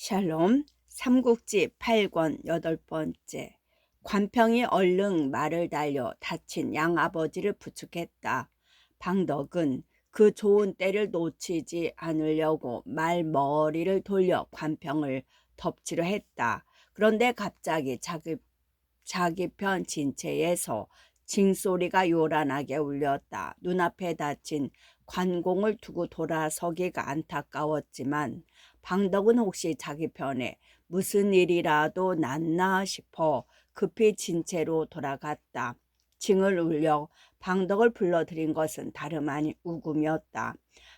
샬롬 삼국지 8권 8번째. 관평이 얼른 말을 달려 다친 양아버지를 부축했다. 방덕은 그 좋은 때를 놓치지 않으려고 말머리를 돌려 관평을 덮치려 했다. 그런데 갑자기 자기 편 진체에서 징소리가 요란하게 울렸다. 눈앞에 닫힌 관공을 두고 돌아서기가 안타까웠지만 방덕은 혹시 자기 편에 무슨 일이라도 났나 싶어 급히 진체로 돌아갔다. 징을 울려 방덕을 불러들인 것은 다름 아닌 우금이었다.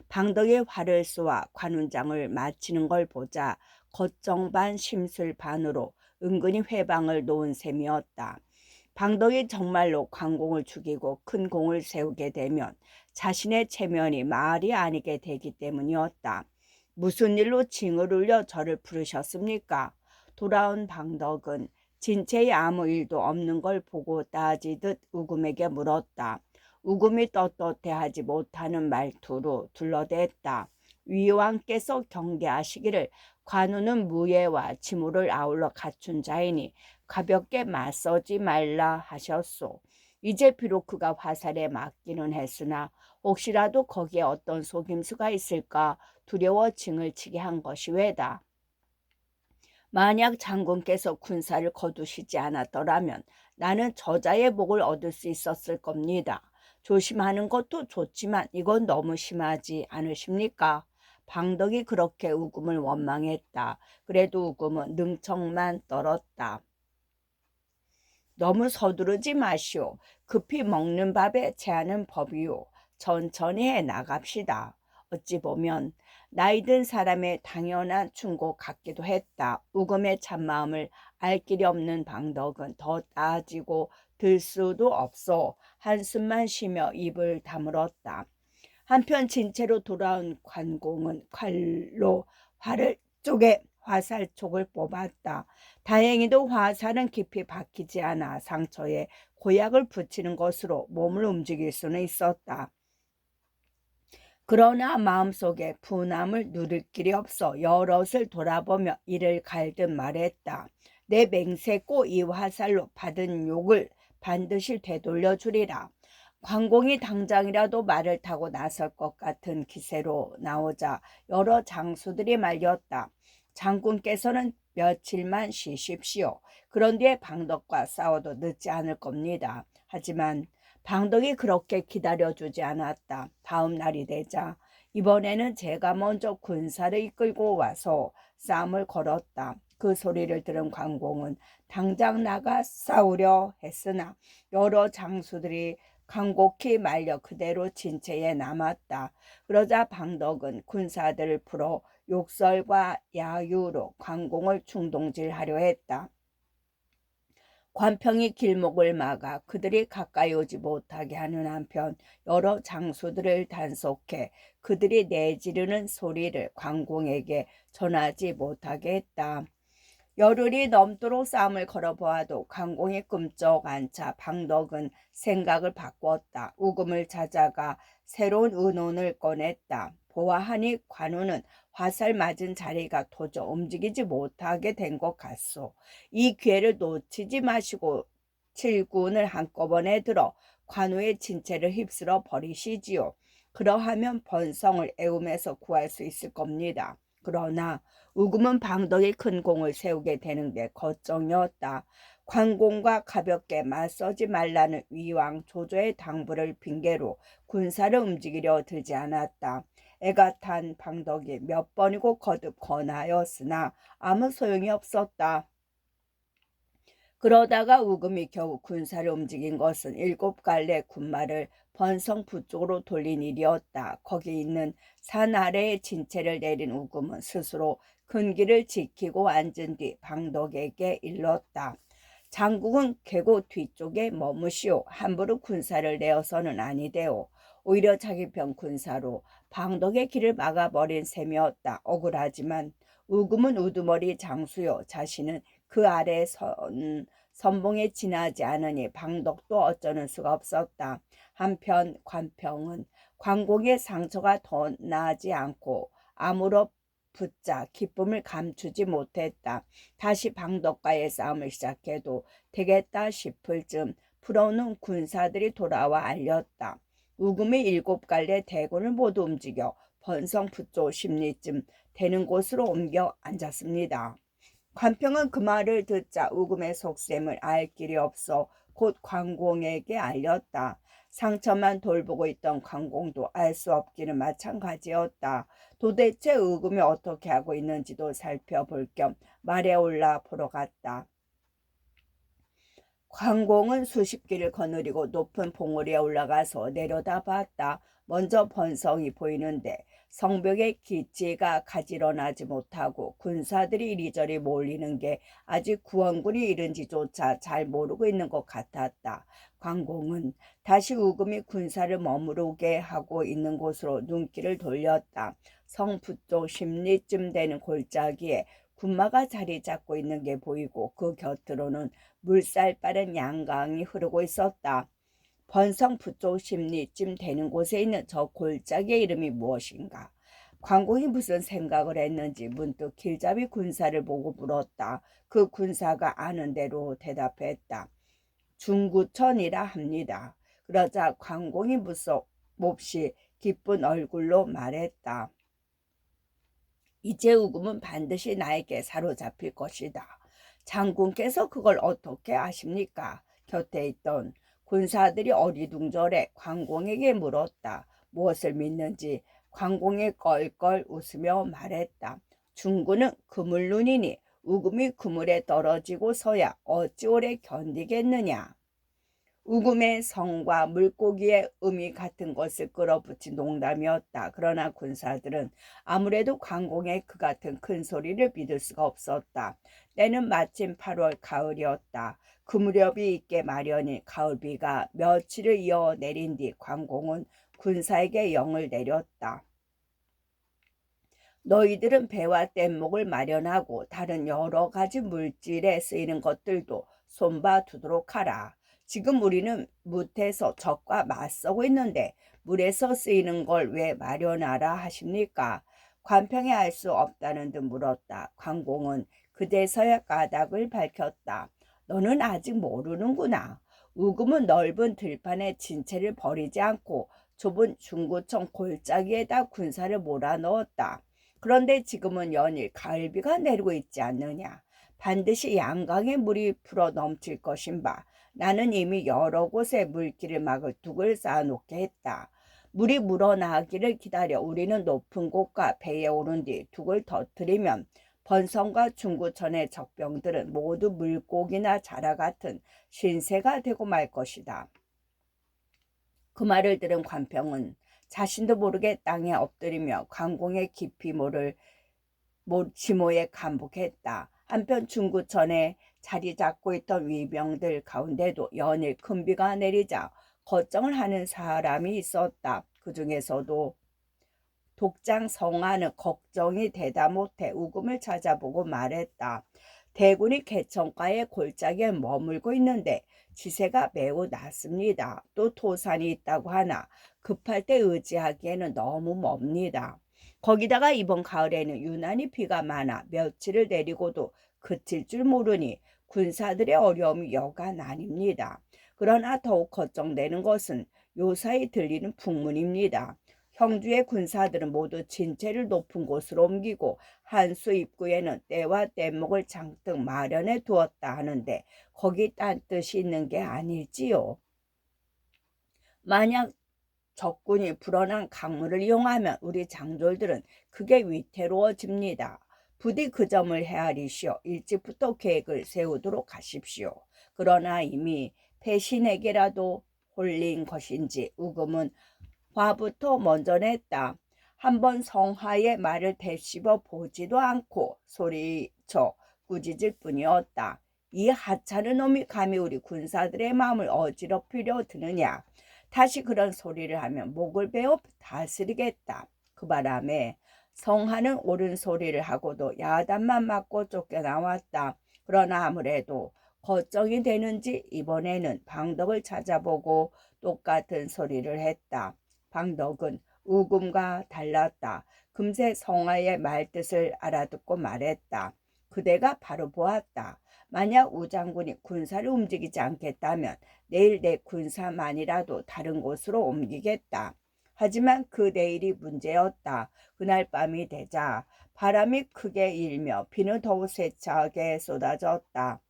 방덕이 활을 쏘아 관운장을 마치는 걸 보자 걱정 반 심술 반으로 은근히 회방을 놓은 셈이었다. 방덕이 정말로 관공을 죽이고 큰 공을 세우게 되면 자신의 체면이 말이 아니게 되기 때문이었다. 무슨 일로 징을 울려 저를 부르셨습니까? 돌아온 방덕은 진체에 아무 일도 없는 걸 보고 따지듯 우금에게 물었다. 우금이 떳떳해하지 못하는 말투로 둘러댔다. 위왕께서 경계하시기를 관우는 무예와 지무를 아울러 갖춘 자이니 가볍게 맞서지 말라 하셨소. 이제 비록 그가 화살에 맞기는 했으나 혹시라도 거기에 어떤 속임수가 있을까 두려워 징을 치게 한 것이 왜다. 만약 장군께서 군사를 거두시지 않았더라면 나는 저자의 목을 얻을 수 있었을 겁니다. 조심하는 것도 좋지만 이건 너무 심하지 않으십니까? 방덕이 그렇게 우금을 원망했다. 그래도 우금은 능청만 떨었다. 너무 서두르지 마시오. 급히 먹는 밥에 체하는 법이오. 천천히 해 나갑시다. 어찌 보면 나이 든 사람의 당연한 충고 같기도 했다. 우금의 참마음을 알 길이 없는 방덕은 더 따지고 들 수도 없어 한숨만 쉬며 입을 다물었다. 한편 진체로 돌아온 관공은 칼로 활을 쪼개 화살촉을 뽑았다. 다행히도 화살은 깊이 박히지 않아 상처에 고약을 붙이는 것으로 몸을 움직일 수는 있었다. 그러나 마음속에 분함을 누릴 길이 없어 여럿을 돌아보며 이를 갈듯 말했다. 내 맹세코 이 화살로 받은 욕을 반드시 되돌려 주리라. 관공이 당장이라도 말을 타고 나설 것 같은 기세로 나오자 여러 장수들이 말렸다. 장군께서는 며칠만 쉬십시오. 그런 뒤에 방덕과 싸워도 늦지 않을 겁니다. 하지만 방덕이 그렇게 기다려주지 않았다. 다음 날이 되자 이번에는 제가 먼저 군사를 이끌고 와서 싸움을 걸었다. 그 소리를 들은 관공은 당장 나가 싸우려 했으나 여러 장수들이 간곡히 말려 그대로 진체에 남았다. 그러자 방덕은 군사들을 풀어 욕설과 야유로 관공을 충동질하려 했다. 관평이 길목을 막아 그들이 가까이 오지 못하게 하는 한편 여러 장수들을 단속해 그들이 내지르는 소리를 관공에게 전하지 못하게 했다. 열흘이 넘도록 싸움을 걸어보아도 관공이 끔쩍 않자 방덕은 생각을 바꾸었다. 우금을 찾아가 새로운 의논을 꺼냈다. 보아하니 관우는 화살 맞은 자리가 도저 움직이지 못하게 된 것 같소. 이 기회를 놓치지 마시고 칠군을 한꺼번에 들어 관우의 진체를 휩쓸어 버리시지요. 그러하면 번성을 애움에서 구할 수 있을 겁니다. 그러나 우금은 방덕이 큰 공을 세우게 되는 게 걱정이었다. 관공과 가볍게 맞서지 말라는 위왕 조조의 당부를 핑계로 군사를 움직이려 들지 않았다. 애가 탄 방덕이 몇 번이고 거듭 권하였으나 아무 소용이 없었다. 그러다가 우금이 겨우 군사를 움직인 것은 7갈래 군마를 번성 북쪽으로 돌린 일이었다. 거기 있는 산 아래에 진체를 내린 우금은 스스로 근기를 지키고 앉은 뒤 방덕에게 일렀다. 장국은 계곡 뒤쪽에 머무시오. 함부로 군사를 내어서는 아니되오. 오히려 자기 편 군사로 방덕의 길을 막아버린 셈이었다. 억울하지만 우금은 우두머리 장수요. 자신은 그 아래 선봉에 지나지 않으니 방덕도 어쩌는 수가 없었다. 한편 관평은 관공의 상처가 더 나지 않고 아무렇 붙자 기쁨을 감추지 못했다. 다시 방덕과의 싸움을 시작해도 되겠다 싶을 즈음 불어오는 군사들이 돌아와 알렸다. 우금이 7갈래 대군을 모두 움직여 번성 북쪽 십리쯤 되는 곳으로 옮겨 앉았습니다. 관평은 그 말을 듣자 우금의 속셈을 알 길이 없어 곧 관공에게 알렸다. 상처만 돌보고 있던 관공도 알 수 없기는 마찬가지였다. 도대체 우금이 어떻게 하고 있는지도 살펴볼 겸 말에 올라 보러 갔다. 관공은 수십 길을 거느리고 높은 봉우리에 올라가서 내려다봤다. 먼저 번성이 보이는데 성벽의 기치가 가지런하지 못하고 군사들이 이리저리 몰리는 게 아직 구원군이 이른지조차 잘 모르고 있는 것 같았다. 관공은 다시 우금이 군사를 머무르게 하고 있는 곳으로 눈길을 돌렸다. 성 북쪽 십리쯤 되는 골짜기에 군마가 자리 잡고 있는 게 보이고 그 곁으로는 물살 빠른 양강이 흐르고 있었다. 번성 북쪽 십리쯤 되는 곳에 있는 저 골짜기의 이름이 무엇인가? 관공이 무슨 생각을 했는지 문득 길잡이 군사를 보고 물었다. 그 군사가 아는 대로 대답했다. 중구천이라 합니다. 그러자 관공이 몹시 기쁜 얼굴로 말했다. 이제 우금은 반드시 나에게 사로잡힐 것이다. 장군께서 그걸 어떻게 아십니까? 곁에 있던 군사들이 어리둥절해 관공에게 물었다. 무엇을 믿는지 관공이 껄껄 웃으며 말했다. 중군은 그물눈이니 우금이 그물에 떨어지고서야 어찌 오래 견디겠느냐. 우금의 성과 물고기의 음이 같은 것을 끌어붙인 농담이었다. 그러나 군사들은 아무래도 관공의 그 같은 큰 소리를 믿을 수가 없었다. 때는 마침 8월 가을이었다. 그 무렵이 있게 마련인 가을비가 며칠을 이어 내린 뒤 관공은 군사에게 영을 내렸다. 너희들은 배와 뗏목을 마련하고 다른 여러 가지 물질에 쓰이는 것들도 손봐 두도록 하라. 지금 우리는 뭇에서 적과 맞서고 있는데 물에서 쓰이는 걸 왜 마련하라 하십니까? 관평에 알 수 없다는 듯 물었다. 관공은 그제서야 까닭을 밝혔다. 너는 아직 모르는구나. 우금은 넓은 들판에 진채를 버리지 않고 좁은 중구청 골짜기에다 군사를 몰아넣었다. 그런데 지금은 연일 가을비가 내리고 있지 않느냐. 반드시 양강에 물이 풀어 넘칠 것인 바 나는 이미 여러 곳에 물길을 막을 둑을 쌓아놓게 했다. 물이 물어나가기를 기다려 우리는 높은 곳과 배에 오른 뒤 둑을 터뜨리면 번성과 중구천의 적병들은 모두 물고기나 자라 같은 신세가 되고 말 것이다. 그 말을 들은 관평은 자신도 모르게 땅에 엎드리며 관공의 깊이 모를 지모에 감복했다. 한편 중구천에 자리 잡고 있던 위병들 가운데도 연일 큰 비가 내리자 걱정을 하는 사람이 있었다. 그 중에서도 독장 성하는 걱정이 되다 못해 우금을 찾아보고 말했다. 대군이 개천가의 골짜기에 머물고 있는데 지세가 매우 낮습니다. 또 토산이 있다고 하나 급할 때 의지하기에는 너무 멉니다. 거기다가 이번 가을에는 유난히 비가 많아 며칠을 내리고도 그칠 줄 모르니 군사들의 어려움이 여간 아닙니다. 그러나 더욱 걱정되는 것은 요사이 들리는 풍문입니다. 형주의 군사들은 모두 진체를 높은 곳으로 옮기고 한수 입구에는 떼와 뗏목을 잔뜩 마련해 두었다 하는데 거기 딴 뜻이 있는 게 아닐지요. 만약 적군이 불어난 강물을 이용하면 우리 장졸들은 크게 위태로워집니다. 부디 그 점을 헤아리시어 일찍부터 계획을 세우도록 하십시오. 그러나 이미 배신에게라도 홀린 것인지 우금은 화부터 먼저 냈다. 한번 성하의 말을 되씹어 보지도 않고 소리쳐 꾸짖을 뿐이었다. 이 하찮은 놈이 감히 우리 군사들의 마음을 어지럽히려 드느냐. 다시 그런 소리를 하면 목을 베어 다스리겠다. 그 바람에 성하는 옳은 소리를 하고도 야단만 맞고 쫓겨나왔다. 그러나 아무래도 걱정이 되는지 이번에는 방덕을 찾아보고 똑같은 소리를 했다. 방덕은 우금과 달랐다. 금세 성화의 말뜻을 알아듣고 말했다. 그대가 바로 보았다. 만약 우장군이 군사를 움직이지 않겠다면 내일 내 군사만이라도 다른 곳으로 옮기겠다. 하지만 그 내일이 문제였다. 그날 밤이 되자 바람이 크게 일며 비는 더욱 세차게 쏟아졌다.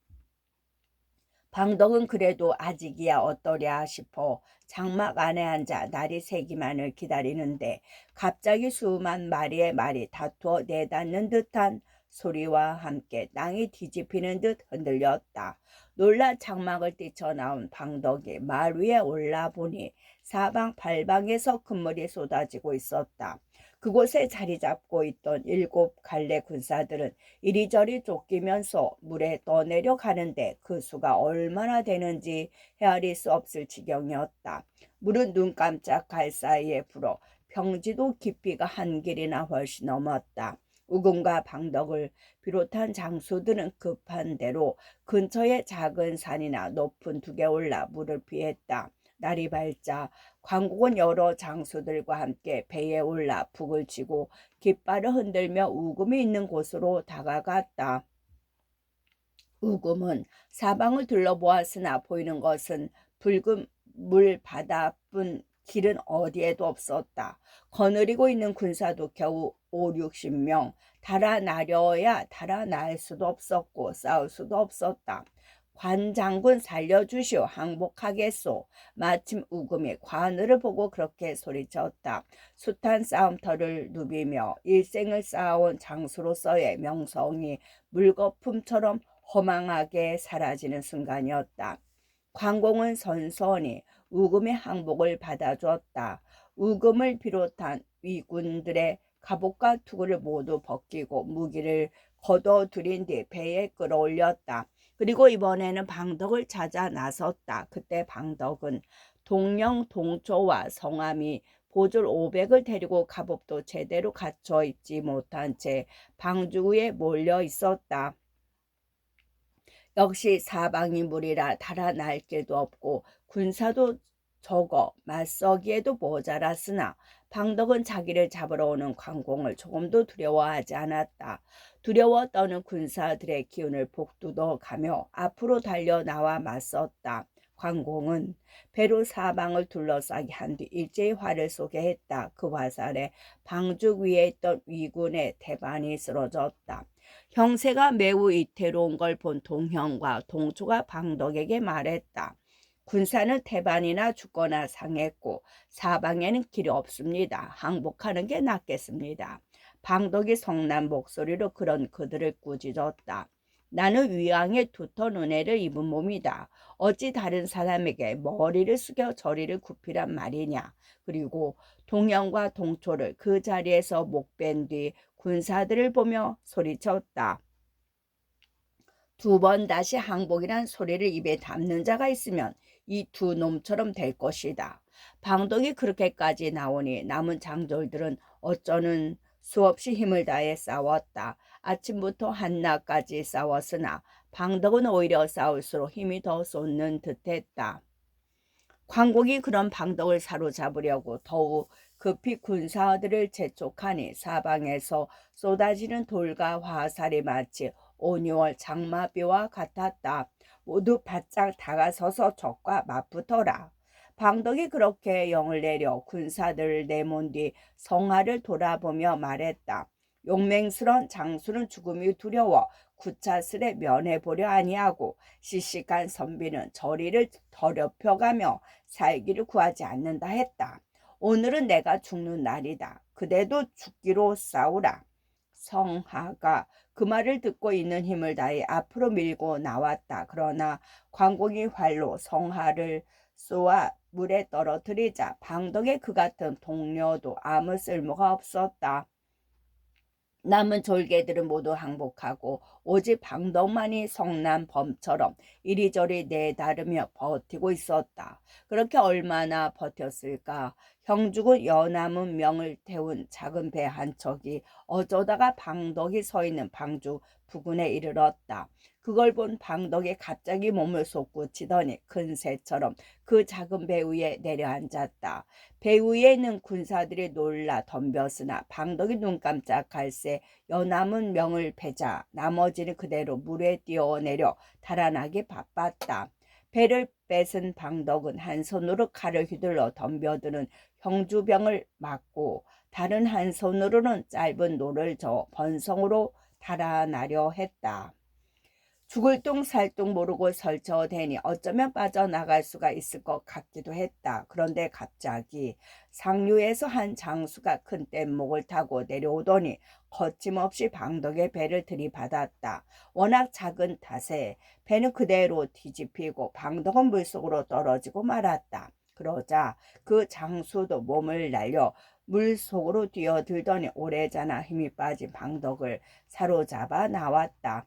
방덕은 그래도 아직이야 어떠랴 싶어 장막 안에 앉아 날이 새기만을 기다리는데 갑자기 수만 마리의 말이 다투어 내닫는 듯한 소리와 함께 땅이 뒤집히는 듯 흔들렸다. 놀라 장막을 뛰쳐나온 방덕이 말 위에 올라보니 사방팔방에서 금물이 쏟아지고 있었다. 그곳에 자리 잡고 있던 7갈래 군사들은 이리저리 쫓기면서 물에 떠내려 가는데 그 수가 얼마나 되는지 헤아릴 수 없을 지경이었다. 물은 눈 깜짝할 사이에 불어 평지도 깊이가 한 길이나 훨씬 넘었다. 우금과 방덕을 비롯한 장수들은 급한 대로 근처의 작은 산이나 높은 둑에 올라 물을 피했다. 날이 밝자 광국은 여러 장수들과 함께 배에 올라 북을 치고 깃발을 흔들며 우금이 있는 곳으로 다가갔다. 우금은 사방을 둘러보았으나 보이는 것은 붉은 물 바다뿐 길은 어디에도 없었다. 거느리고 있는 군사도 겨우 5, 60명. 달아나려야 달아날 수도 없었고 싸울 수도 없었다. 관장군 살려주시오. 항복하겠소. 마침 우금이 관을을 보고 그렇게 소리쳤다. 숱한 싸움터를 누비며 일생을 쌓아온 장수로서의 명성이 물거품처럼 허망하게 사라지는 순간이었다. 관공은 선선히 우금의 항복을 받아주었다. 우금을 비롯한 위군들의 갑옷과 투구를 모두 벗기고 무기를 걷어들인 뒤 배에 끌어올렸다. 그리고 이번에는 방덕을 찾아 나섰다. 그때 방덕은 동령 동초와 성함이 보졸 500을 데리고 갑옷도 제대로 갖춰 있지 못한 채 방주에 몰려 있었다. 역시 사방이 물이라 달아날 길도 없고 군사도 적어 맞서기에도 모자랐으나 방덕은 자기를 잡으러 오는 관공을 조금도 두려워하지 않았다. 두려워 떠는 군사들의 기운을 복돋워 가며 앞으로 달려 나와 맞섰다. 관공은 배로 사방을 둘러싸게 한 뒤 일제히 활을 쏘게 했다. 그 화살에 방죽 위에 있던 위군의 대반이 쓰러졌다. 형세가 매우 위태로운 걸 본 동형과 동초가 방덕에게 말했다. 군사는 태반이나 죽거나 상했고 사방에는 길이 없습니다. 항복하는 게 낫겠습니다. 방덕이 성난 목소리로 그런 그들을 꾸짖었다. 나는 위왕의 두터운 은혜를 입은 몸이다. 어찌 다른 사람에게 머리를 숙여 저리를 굽히란 말이냐. 그리고 동영과 동초를 그 자리에서 목벤 뒤 군사들을 보며 소리쳤다. 2번 다시 항복이란 소리를 입에 담는 자가 있으면 이 두 놈처럼 될 것이다. 방덕이 그렇게까지 나오니 남은 장졸들은 어쩌는 수없이 힘을 다해 싸웠다. 아침부터 한낮까지 싸웠으나 방덕은 오히려 싸울수록 힘이 더 솟는 듯했다. 광공이 그런 방덕을 사로잡으려고 더욱 급히 군사들을 재촉하니 사방에서 쏟아지는 돌과 화살이 마치 5, 6월 장마비와 같았다. 모두 바짝 다가서서 적과 맞붙어라. 방덕이 그렇게 영을 내려 군사들을 내몬 뒤 성하를 돌아보며 말했다. 용맹스런 장수는 죽음이 두려워 구차스레 면해보려 아니하고 시식한 선비는 저리를 더럽혀가며 살기를 구하지 않는다 했다. 오늘은 내가 죽는 날이다. 그대도 죽기로 싸우라. 성하가 그 말을 듣고 있는 힘을 다해 앞으로 밀고 나왔다. 그러나 관공이 활로 성하를 쏘아 물에 떨어뜨리자 방덕의 그 같은 동료도 아무 쓸모가 없었다. 남은 졸개들은 모두 항복하고 오직 방덕만이 성난 범처럼 이리저리 내다르며 버티고 있었다. 그렇게 얼마나 버텼을까? 형주군 여남은 명을 태운 작은 배 한 척이 어쩌다가 방덕이 서 있는 방주 부근에 이르렀다. 그걸 본 방덕이 갑자기 몸을 솟구치더니 큰 새처럼 그 작은 배 위에 내려앉았다. 배 위에 있는 군사들이 놀라 덤볐으나 방덕이 눈 깜짝할 새 여남은 명을 패자 나머지는 그대로 물에 뛰어내려 달아나기 바빴다. 배를 뺏은 방덕은 한 손으로 칼을 휘둘러 덤벼드는 형주병을 막고 다른 한 손으로는 짧은 노를 저어 번성으로 달아나려 했다. 죽을 둥 살 둥 모르고 설쳐대니 어쩌면 빠져나갈 수가 있을 것 같기도 했다. 그런데 갑자기 상류에서 한 장수가 큰 뗏목을 타고 내려오더니 거침없이 방덕의 배를 들이받았다. 워낙 작은 탓에 배는 그대로 뒤집히고 방덕은 물속으로 떨어지고 말았다. 그러자 그 장수도 몸을 날려 물속으로 뛰어들더니 오래잖아 힘이 빠진 방덕을 사로잡아 나왔다.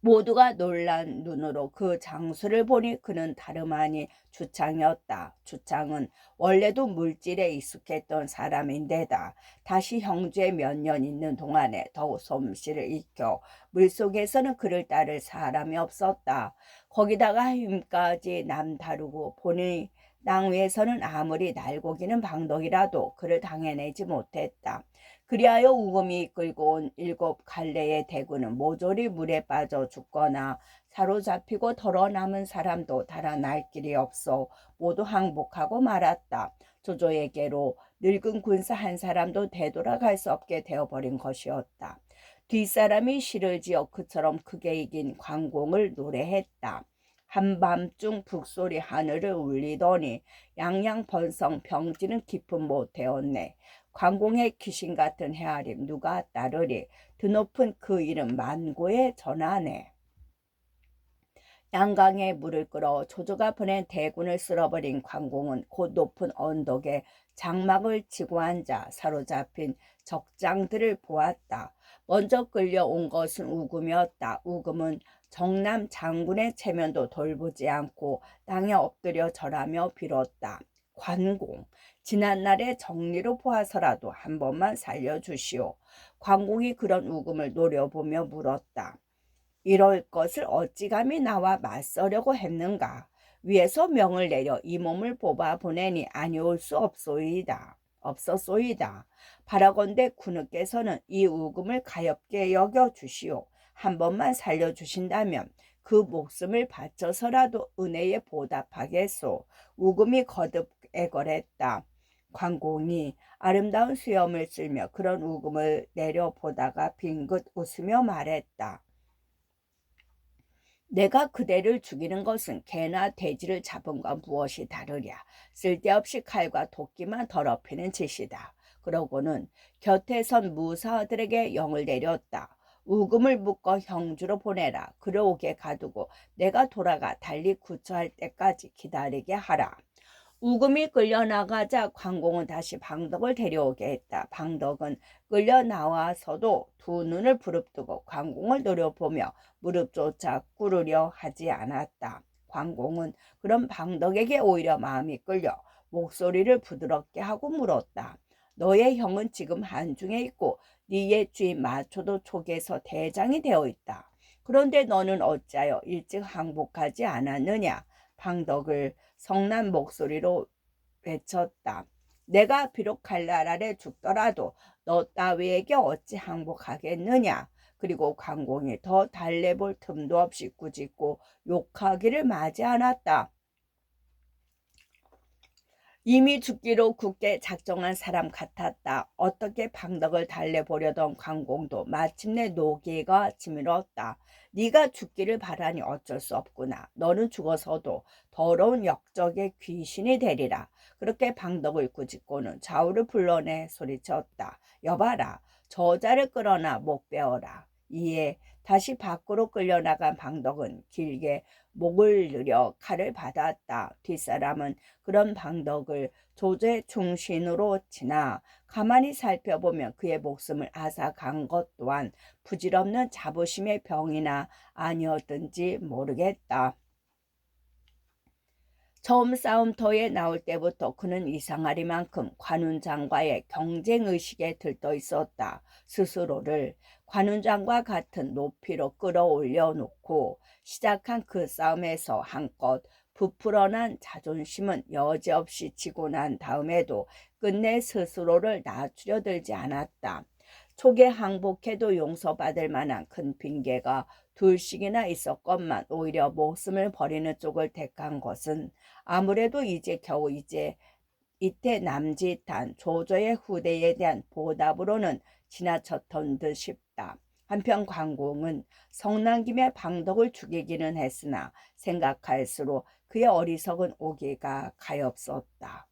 모두가 놀란 눈으로 그 장수를 보니 그는 다름 아닌 주창이었다. 주창은 원래도 물질에 익숙했던 사람인데다 다시 형제에 몇 년 있는 동안에 더욱 솜씨를 익혀 물속에서는 그를 따를 사람이 없었다. 거기다가 힘까지 남다르고 보니 땅 위에서는 아무리 날고기는 방덕이라도 그를 당해내지 못했다. 그리하여 우금이 이끌고 온 7갈래의 대군은 모조리 물에 빠져 죽거나 사로잡히고 덜어남은 사람도 달아날 길이 없어 모두 항복하고 말았다. 조조에게로 늙은 군사 한 사람도 되돌아갈 수 없게 되어버린 것이었다. 뒷사람이 시를 지어 그처럼 크게 이긴 관공을 노래했다. 한밤중 북소리 하늘을 울리더니 양양 번성 병지는 깊은 못되었네. 관공의 귀신 같은 헤아림 누가 따르리. 드높은 그 이름 만고에 전하네. 양강에 물을 끌어 조조가 보낸 대군을 쓸어버린 관공은 곧 높은 언덕에 장막을 치고 앉아 사로잡힌 적장들을 보았다. 먼저 끌려온 것은 우금이었다. 우금은 정남 장군의 체면도 돌보지 않고 땅에 엎드려 절하며 빌었다. 관공, 지난날의 정리로 보아서라도 한 번만 살려주시오. 관공이 그런 우금을 노려보며 물었다. 이럴 것을 어찌 감히 나와 맞서려고 했는가. 위에서 명을 내려 이 몸을 뽑아 보내니 아니올 수 없었소이다. 바라건대 군우께서는 이 우금을 가엾게 여겨 주시오. 한 번만 살려주신다면 그 목숨을 바쳐서라도 은혜에 보답하겠소. 우금이 거듭 애걸했다. 관공이 아름다운 수염을 쓸며 그런 우금을 내려보다가 빙긋 웃으며 말했다. 내가 그대를 죽이는 것은 개나 돼지를 잡은과 무엇이 다르랴. 쓸데없이 칼과 도끼만 더럽히는 짓이다. 그러고는 곁에 선 무사들에게 영을 내렸다. 우금을 묶어 형주로 보내라. 그를 오게 가두고 내가 돌아가 달리 구처할 때까지 기다리게 하라. 우금이 끌려나가자 관공은 다시 방덕을 데려오게 했다. 방덕은 끌려나와서도 두 눈을 부릅뜨고 관공을 노려보며 무릎조차 꿇으려 하지 않았다. 관공은 그런 방덕에게 오히려 마음이 끌려 목소리를 부드럽게 하고 물었다. 너의 형은 지금 한중에 있고 네 옛 주인 마초도 촉에서 대장이 되어 있다. 그런데 너는 어찌하여 일찍 항복하지 않았느냐? 방덕을 성난 목소리로 외쳤다. 내가 비록 칼날 아래 죽더라도 너 따위에게 어찌 항복하겠느냐. 그리고 관공이 더 달래볼 틈도 없이 꾸짖고 욕하기를 마지 않았다. 이미 죽기로 굳게 작정한 사람 같았다. 어떻게 방덕을 달래보려던 관공도 마침내 노기가 치밀었다. 네가 죽기를 바라니 어쩔 수 없구나. 너는 죽어서도 더러운 역적의 귀신이 되리라. 그렇게 방덕을 꾸짖고는 좌우를 불러내 소리쳤다. 여봐라. 저자를 끌어나 목 베어라. 이에 다시 밖으로 끌려나간 방덕은 길게 목을 늘려 칼을 받았다. 뒷사람은 그런 방덕을 조조의 충신으로 지나 가만히 살펴보면 그의 목숨을 앗아간 것 또한 부질없는 자부심의 병이나 아니었든지 모르겠다. 처음 싸움터에 나올 때부터 그는 이상하리만큼 관훈장과의 경쟁의식에 들떠 있었다. 스스로를 관훈장과 같은 높이로 끌어올려 놓고 시작한 그 싸움에서 한껏 부풀어난 자존심은 여지없이 지고 난 다음에도 끝내 스스로를 낮추려 들지 않았다. 초기에 항복해도 용서받을 만한 큰 핑계가 둘씩이나 있었건만 오히려 목숨을 버리는 쪽을 택한 것은 아무래도 이때 남짓한 조조의 후대에 대한 보답으로는 지나쳤던 듯 싶다. 한편 관공은 성난 김에 방덕을 죽이기는 했으나 생각할수록 그의 어리석은 오기가 가엾었다.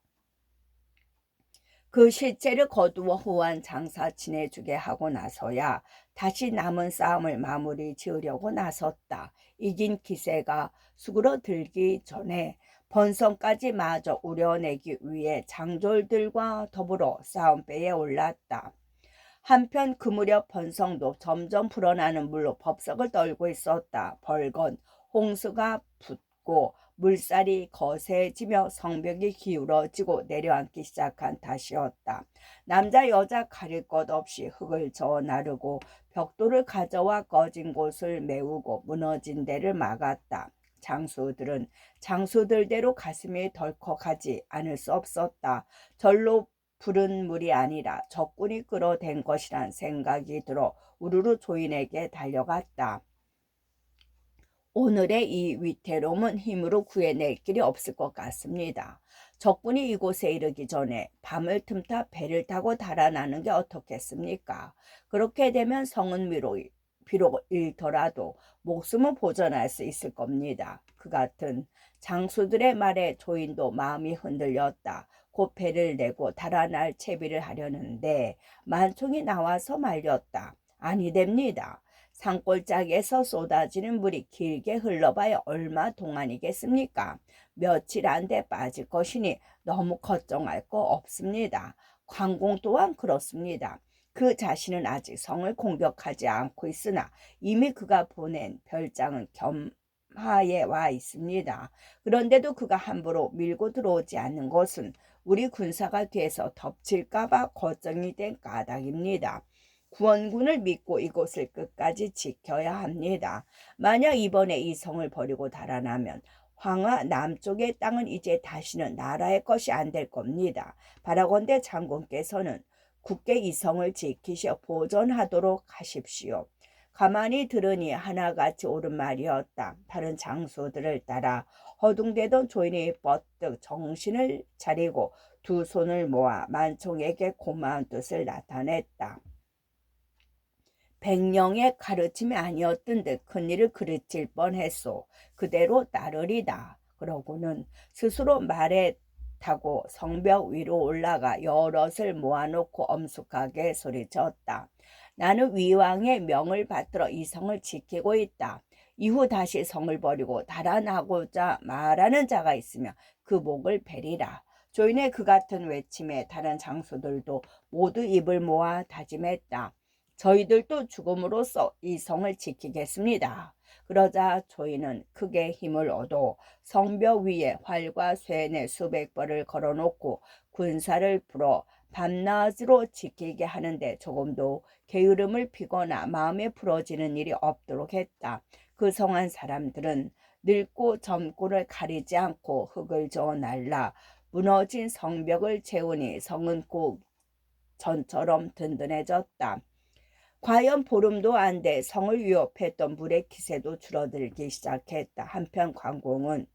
그 실체를 거두어 후한 장사 지내주게 하고 나서야 다시 남은 싸움을 마무리 지으려고 나섰다. 이긴 기세가 수그러들기 전에 번성까지 마저 우려내기 위해 장졸들과 더불어 싸움배에 올랐다. 한편 그 무렵 번성도 점점 불어나는 물로 법석을 떨고 있었다. 벌건 홍수가 붓고 물살이 거세지며 성벽이 기울어지고 내려앉기 시작한 탓이었다. 남자 여자 가릴 것 없이 흙을 저어 나르고 벽돌을 가져와 꺼진 곳을 메우고 무너진 데를 막았다. 장수들은 장수들대로 가슴이 덜컥하지 않을 수 없었다. 절로 푸른 물이 아니라 적군이 끌어댄 것이란 생각이 들어 우르르 조인에게 달려갔다. 오늘의 이 위태로움은 힘으로 구해낼 길이 없을 것 같습니다. 적군이 이곳에 이르기 전에 밤을 틈타 배를 타고 달아나는 게 어떻겠습니까? 그렇게 되면 성은 비록 잃더라도 목숨은 보존할 수 있을 겁니다. 그 같은 장수들의 말에 조인도 마음이 흔들렸다. 곧 배를 내고 달아날 채비를 하려는데 만총이 나와서 말렸다. 아니 됩니다. 산골짜기에서 쏟아지는 물이 길게 흘러봐야 얼마 동안이겠습니까? 며칠 안돼 빠질 것이니 너무 걱정할 거 없습니다. 관공 또한 그렇습니다. 그 자신은 아직 성을 공격하지 않고 있으나 이미 그가 보낸 별장은 겸하에 와 있습니다. 그런데도 그가 함부로 밀고 들어오지 않는 것은 우리 군사가 뒤에서 덮칠까봐 걱정이 된 까닭입니다. 구원군을 믿고 이곳을 끝까지 지켜야 합니다. 만약 이번에 이 성을 버리고 달아나면 황하 남쪽의 땅은 이제 다시는 나라의 것이 안 될 겁니다. 바라건대 장군께서는 굳게 이 성을 지키셔 보존하도록 하십시오. 가만히 들으니 하나같이 옳은 말이었다. 다른 장수들을 따라 허둥대던 조인이 버뜩 정신을 차리고 두 손을 모아 만총에게 고마운 뜻을 나타냈다. 백령의 가르침이 아니었던 듯 큰일을 그르칠 뻔했소. 그대로 따르리다. 그러고는 스스로 말에 타고 성벽 위로 올라가 여럿을 모아놓고 엄숙하게 소리쳤다. 나는 위왕의 명을 받들어 이 성을 지키고 있다. 이후 다시 성을 버리고 달아나고자 말하는 자가 있으면 그 목을 베리라. 조인의 그 같은 외침에 다른 장수들도 모두 입을 모아 다짐했다. 저희들도 죽음으로써 이 성을 지키겠습니다. 그러자 조인은 크게 힘을 얻어 성벽 위에 활과 쇠뇌 수백 벌을 걸어놓고 군사를 풀어 밤낮으로 지키게 하는데 조금도 게으름을 피거나 마음에 부러지는 일이 없도록 했다. 그 성한 사람들은 늙고 젊고를 가리지 않고 흙을 저어 날라 무너진 성벽을 채우니 성은 꼭 전처럼 든든해졌다. 과연 보름도 안 돼 성을 위협했던 물의 기세도 줄어들기 시작했다. 한편 관공은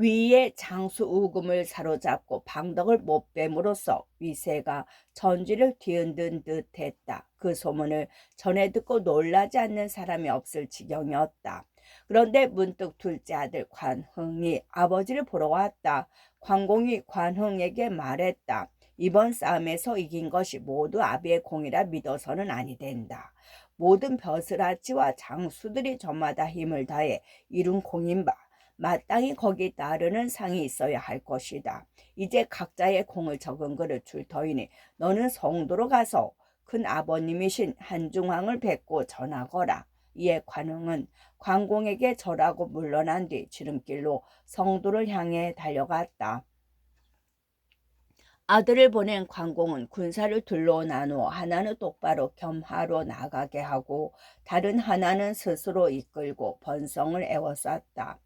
위의 장수 우금을 사로잡고 방덕을 못 뱀으로써 위세가 전지를 뒤흔든 듯했다. 그 소문을 전해 듣고 놀라지 않는 사람이 없을 지경이었다. 그런데 문득 둘째 아들 관흥이 아버지를 보러 왔다. 관공이 관흥에게 말했다. 이번 싸움에서 이긴 것이 모두 아비의 공이라 믿어서는 아니 된다. 모든 벼슬아치와 장수들이 저마다 힘을 다해 이룬 공인 바 마땅히 거기 따르는 상이 있어야 할 것이다. 이제 각자의 공을 적은 그릇 줄 터이니 너는 성도로 가서 큰 아버님이신 한중왕을 뵙고 전하거라. 이에 관웅은 관공에게 절하고 물러난 뒤 지름길로 성도를 향해 달려갔다. 아들을 보낸 관공은 군사를 둘로 나누어 하나는 똑바로 겸하로 나가게 하고 다른 하나는 스스로 이끌고 번성을 에워쌌다.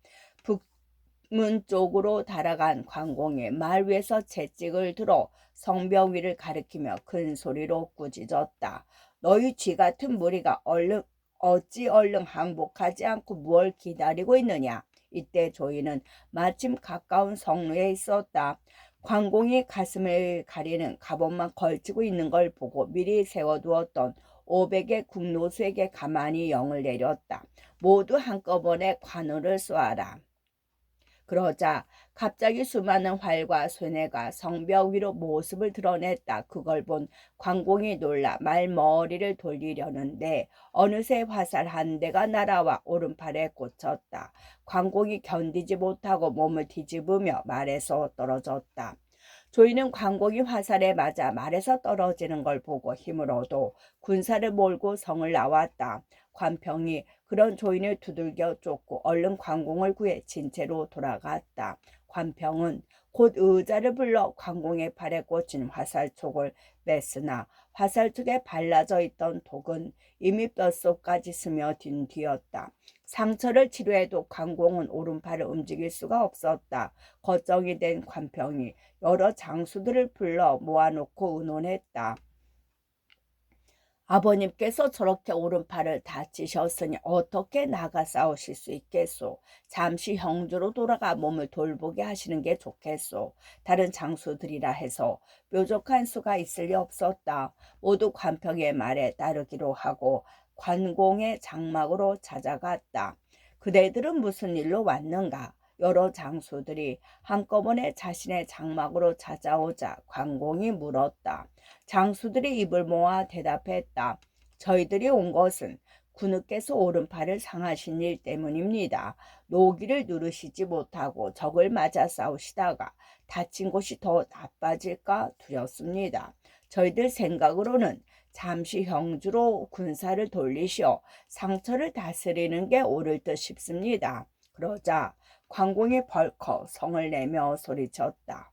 북문 쪽으로 달아간 관공이 말 위에서 채찍을 들어 성벽 위를 가리키며 큰 소리로 꾸짖었다. 너희 쥐 같은 무리가 어찌 얼른 항복하지 않고 무얼 기다리고 있느냐. 이때 조이는 마침 가까운 성루에 있었다. 관공이 가슴을 가리는 갑옷만 걸치고 있는 걸 보고 미리 세워두었던 500의 국노수에게 가만히 영을 내렸다. 모두 한꺼번에 관우를 쏘아라. 그러자 갑자기 수많은 활과 쇠뇌가 성벽 위로 모습을 드러냈다. 그걸 본 관공이 놀라 말머리를 돌리려는데 어느새 화살 한 대가 날아와 오른팔에 꽂혔다. 관공이 견디지 못하고 몸을 뒤집으며 말에서 떨어졌다. 조이는 관공이 화살에 맞아 말에서 떨어지는 걸 보고 힘을 얻어 군사를 몰고 성을 나왔다. 관평이 그런 조인을 두들겨 쫓고 얼른 관공을 구해 진채로 돌아갔다. 관평은 곧 의자를 불러 관공의 팔에 꽂힌 화살촉을 뺐으나 화살촉에 발라져 있던 독은 이미 뼛속까지 스며든 뒤였다. 상처를 치료해도 관공은 오른팔을 움직일 수가 없었다. 걱정이 된 관평이 여러 장수들을 불러 모아놓고 의논했다. 아버님께서 저렇게 오른팔을 다치셨으니 어떻게 나가 싸우실 수 있겠소? 잠시 형주로 돌아가 몸을 돌보게 하시는 게 좋겠소. 다른 장수들이라 해서 뾰족한 수가 있을 리 없었다. 모두 관평의 말에 따르기로 하고 관공의 장막으로 찾아갔다. 그대들은 무슨 일로 왔는가? 여러 장수들이 한꺼번에 자신의 장막으로 찾아오자 관공이 물었다. 장수들이 입을 모아 대답했다. 저희들이 온 것은 군우께서 오른팔을 상하신 일 때문입니다. 노기를 누르시지 못하고 적을 맞아 싸우시다가 다친 곳이 더 나빠질까 두렵습니다. 저희들 생각으로는 잠시 형주로 군사를 돌리시어 상처를 다스리는 게 옳을 듯 싶습니다. 그러자 관공이 벌컥 성을 내며 소리쳤다.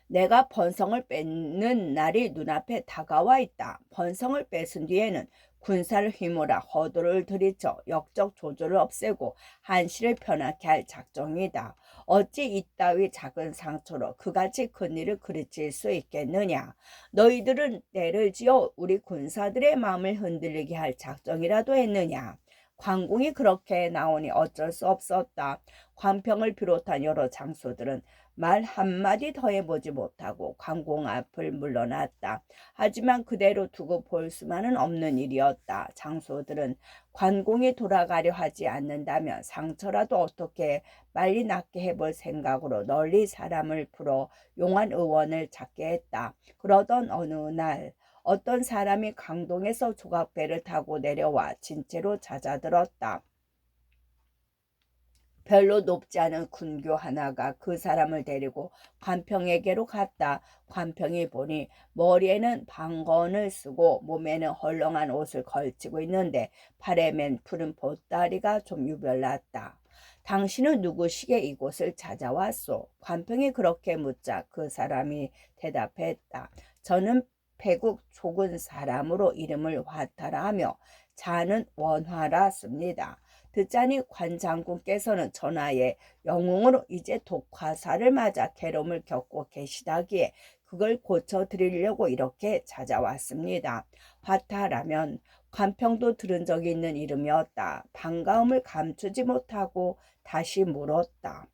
내가 번성을 뺏는 날이 눈앞에 다가와 있다. 번성을 뺏은 뒤에는 군사를 휘몰아 허도를 들이쳐 역적 조조를 없애고 한시를 편하게 할 작정이다. 어찌 이따위 작은 상처로 그같이 큰 일을 그르칠 수 있겠느냐. 너희들은 때를 지어 우리 군사들의 마음을 흔들리게 할 작정이라도 했느냐. 관공이 그렇게 나오니 어쩔 수 없었다. 관평을 비롯한 여러 장수들은 말 한마디 더 해보지 못하고 관공 앞을 물러났다. 하지만 그대로 두고 볼 수만은 없는 일이었다. 장수들은 관공이 돌아가려 하지 않는다면 상처라도 어떻게 빨리 낫게 해볼 생각으로 널리 사람을 풀어 용한 의원을 찾게 했다. 그러던 어느 날 어떤 사람이 강동에서 조각배를 타고 내려와 진채로 찾아들었다. 별로 높지 않은 군교 하나가 그 사람을 데리고 관평에게로 갔다. 관평이 보니 머리에는 방건을 쓰고 몸에는 헐렁한 옷을 걸치고 있는데 팔에 맨 푸른 보따리가 좀 유별났다. 당신은 누구시게 이곳을 찾아왔소? 관평이 그렇게 묻자 그 사람이 대답했다. 저는 패국 촉은 사람으로 이름을 화타라 하며 자는 원화라 씁니다. 듣자니 관장군께서는 전하에 영웅으로 이제 독화사를 맞아 괴로움을 겪고 계시다기에 그걸 고쳐드리려고 이렇게 찾아왔습니다. 화타라면 관평도 들은 적이 있는 이름이었다. 반가움을 감추지 못하고 다시 물었다.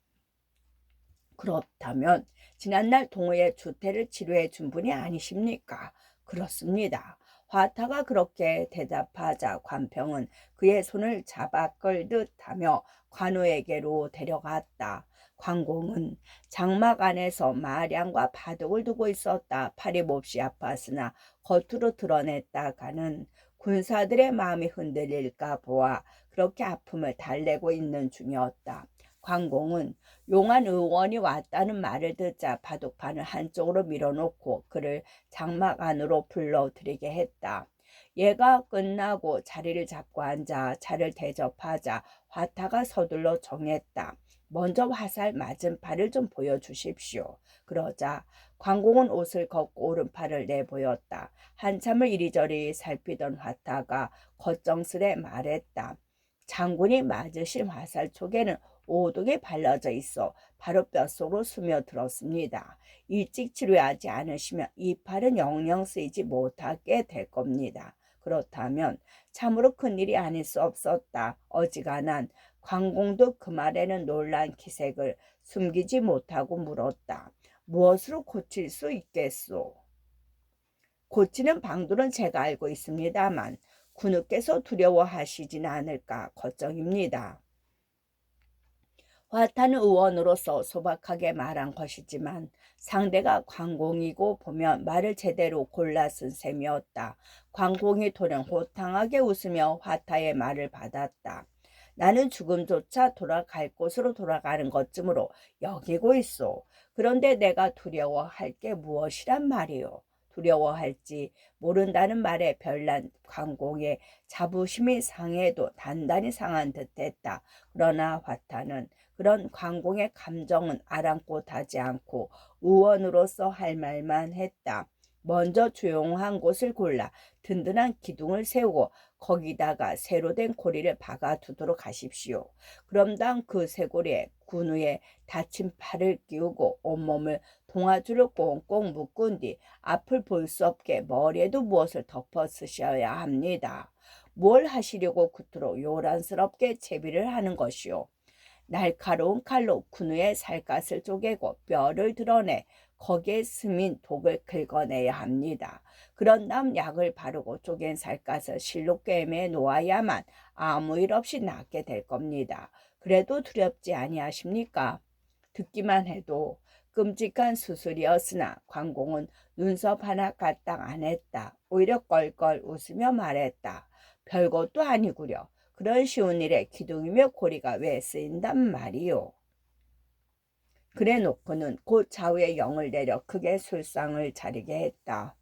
그렇다면 지난날 동호회 주태를 치료해 준 분이 아니십니까? 그렇습니다. 화타가 그렇게 대답하자 관평은 그의 손을 잡아 끌듯 하며 관우에게로 데려갔다. 관공은 장막 안에서 마량과 바둑을 두고 있었다. 팔이 몹시 아팠으나 겉으로 드러냈다가는 군사들의 마음이 흔들릴까 보아 그렇게 아픔을 달래고 있는 중이었다. 관공은 용한 의원이 왔다는 말을 듣자 바둑판을 한쪽으로 밀어놓고 그를 장막 안으로 불러들이게 했다. 예가 끝나고 자리를 잡고 앉아 차를 대접하자 화타가 서둘러 정했다. 먼저 화살 맞은 팔을 좀 보여주십시오. 그러자 관공은 옷을 걷고 오른팔을 내보였다. 한참을 이리저리 살피던 화타가 걱정스레 말했다. 장군이 맞으신 화살 쪽에는 오독이 발라져 있어 바로 뼛속으로 스며들었습니다. 일찍 치료하지 않으시면 이 팔은 영영 쓰이지 못하게 될 겁니다. 그렇다면 참으로 큰일이 아닐 수 없었다. 어지간한 관공도 그 말에는 놀란 기색을 숨기지 못하고 물었다. 무엇으로 고칠 수 있겠소? 고치는 방도는 제가 알고 있습니다만 군우께서 두려워하시진 않을까 걱정입니다. 화타는 의원으로서 소박하게 말한 것이지만 상대가 관공이고 보면 말을 제대로 골라 쓴 셈이었다. 관공이 돌연 호탕하게 웃으며 화타의 말을 받았다. 나는 죽음조차 돌아갈 곳으로 돌아가는 것쯤으로 여기고 있소. 그런데 내가 두려워할 게 무엇이란 말이오. 두려워할지 모른다는 말에 별난 관공의 자부심이 상해도 단단히 상한 듯했다. 그러나 화타는 그런 관공의 감정은 아랑곳하지 않고 의원으로서 할 말만 했다. 먼저 조용한 곳을 골라 든든한 기둥을 세우고 거기다가 새로 된 고리를 박아두도록 하십시오. 그럼당 그 쇠고리에 군우의 다친 팔을 끼우고 온몸을 동아줄을 꽁꽁 묶은 뒤 앞을 볼 수 없게 머리에도 무엇을 덮어 쓰셔야 합니다. 뭘 하시려고 그토록 요란스럽게 채비를 하는 것이오. 날카로운 칼로 군우의 살갗을 쪼개고 뼈를 드러내 거기에 스민 독을 긁어내야 합니다. 그런 다음 약을 바르고 쪼갠 살갗을 실로 꿰매 놓아야만 아무 일 없이 낫게 될 겁니다. 그래도 두렵지 아니하십니까? 듣기만 해도 끔찍한 수술이었으나 관공은 눈썹 하나 까딱 안 했다. 오히려 껄껄 웃으며 말했다. 별것도 아니구려. 그런 쉬운 일에 기둥이며 고리가 왜 쓰인단 말이오. 그래 놓고는 곧 좌우에 영을 내려 크게 술상을 차리게 했다.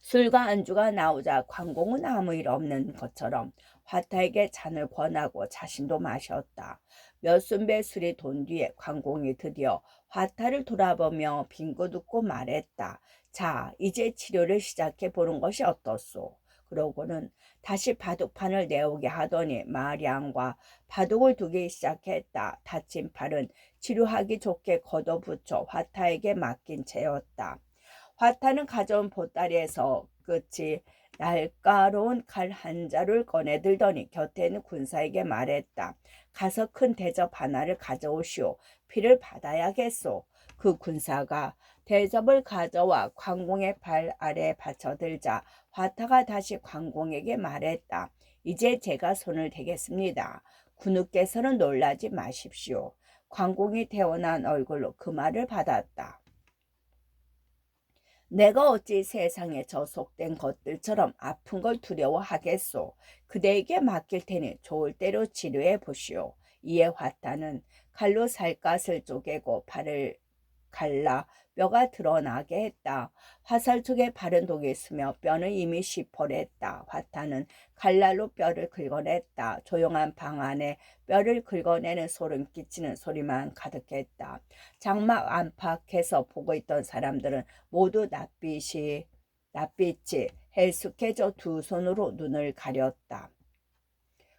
술과 안주가 나오자 관공은 아무 일 없는 것처럼 화타에게 잔을 권하고 자신도 마셨다. 몇 순배 술이 돈 뒤에 관공이 드디어 화타를 돌아보며 빙긋 웃고 말했다. 자, 이제 치료를 시작해 보는 것이 어떻소? 그러고는 다시 바둑판을 내오게 하더니 마량과 바둑을 두기 시작했다. 다친 팔은 치료하기 좋게 걷어붙여 화타에게 맡긴 채였다. 화타는 가져온 보따리에서 끝이 날카로운 칼 한 자루를 꺼내들더니 곁에 있는 군사에게 말했다. 가서 큰 대접 하나를 가져오시오. 피를 받아야겠소. 그 군사가 대접을 가져와 관공의 발 아래 받쳐들자 화타가 다시 관공에게 말했다. 이제 제가 손을 대겠습니다. 군우께서는 놀라지 마십시오. 관공이 태어난 얼굴로 그 말을 받았다. 내가 어찌 세상에 저 속된 것들처럼 아픈 걸 두려워하겠소. 그대에게 맡길 테니 좋을 대로 치료해 보시오. 이에 화타는 칼로 살갗을 쪼개고 팔을 갈라 뼈가 드러나게 했다. 화살 쪽에 바른 독이 스며 뼈는 이미 시퍼랬다. 화타는 칼날로 뼈를 긁어냈다. 조용한 방 안에 뼈를 긁어내는 소름 끼치는 소리만 가득했다. 장막 안팎에서 보고 있던 사람들은 모두 낯빛이 헬쑥해져 두 손으로 눈을 가렸다.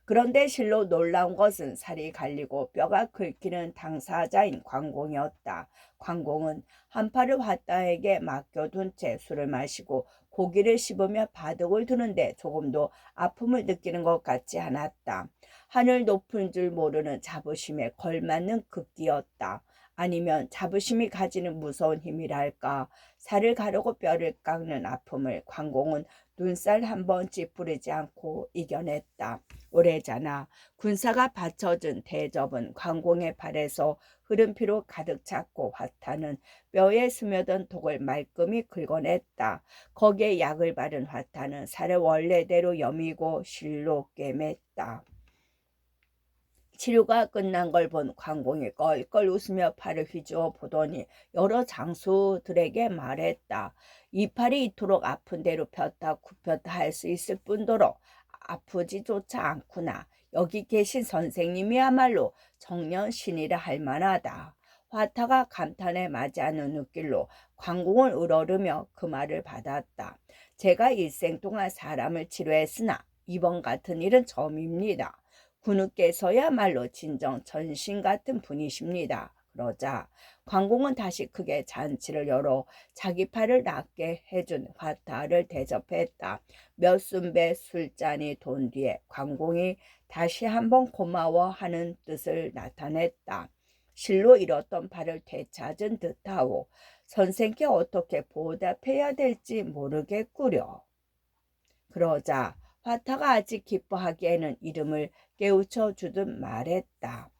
그런데 실로 놀라운 것은 살이 갈리고 뼈가 긁히는 당사자인 관공이었다. 관공은 한 팔을 화타에게 맡겨둔 채 술을 마시고 고기를 씹으며 바둑을 두는데 조금도 아픔을 느끼는 것 같지 않았다. 하늘 높은 줄 모르는 자부심에 걸맞는 극기였다. 아니면 자부심이 가지는 무서운 힘이랄까. 살을 가르고 뼈를 깎는 아픔을 관공은 눈살 한 번 찌푸리지 않고 이겨냈다. 오래잖아 군사가 받쳐준 대접은 관공의 발에서 흐른 피로 가득 찼고 화타는 뼈에 스며든 독을 말끔히 긁어냈다. 거기에 약을 바른 화타는 살을 원래대로 여미고 실로 꿰맸다. 치료가 끝난 걸 본 관공이 껄껄 웃으며 팔을 휘저어 보더니 여러 장수들에게 말했다. 이 팔이 이토록 아픈 대로 폈다 굽혔다 할 수 있을 뿐더러 아프지조차 않구나. 여기 계신 선생님이야말로 정년신이라 할 만하다. 화타가 감탄에 맞이하는 눈길로 관공을 우러르며 그 말을 받았다. 제가 일생 동안 사람을 치료했으나 이번 같은 일은 처음입니다. 군우께서야말로 진정 전신 같은 분이십니다. 그러자 관공은 다시 크게 잔치를 열어 자기 팔을 낫게 해준 화타를 대접했다. 몇 순배 술잔이 돈 뒤에 관공이 다시 한번 고마워하는 뜻을 나타냈다. 실로 잃었던 팔을 되찾은 듯하오. 선생께 어떻게 보답해야 될지 모르겠구려. 그러자 화타가 아직 기뻐하기에는 이름을 깨우쳐 주듯 말했다.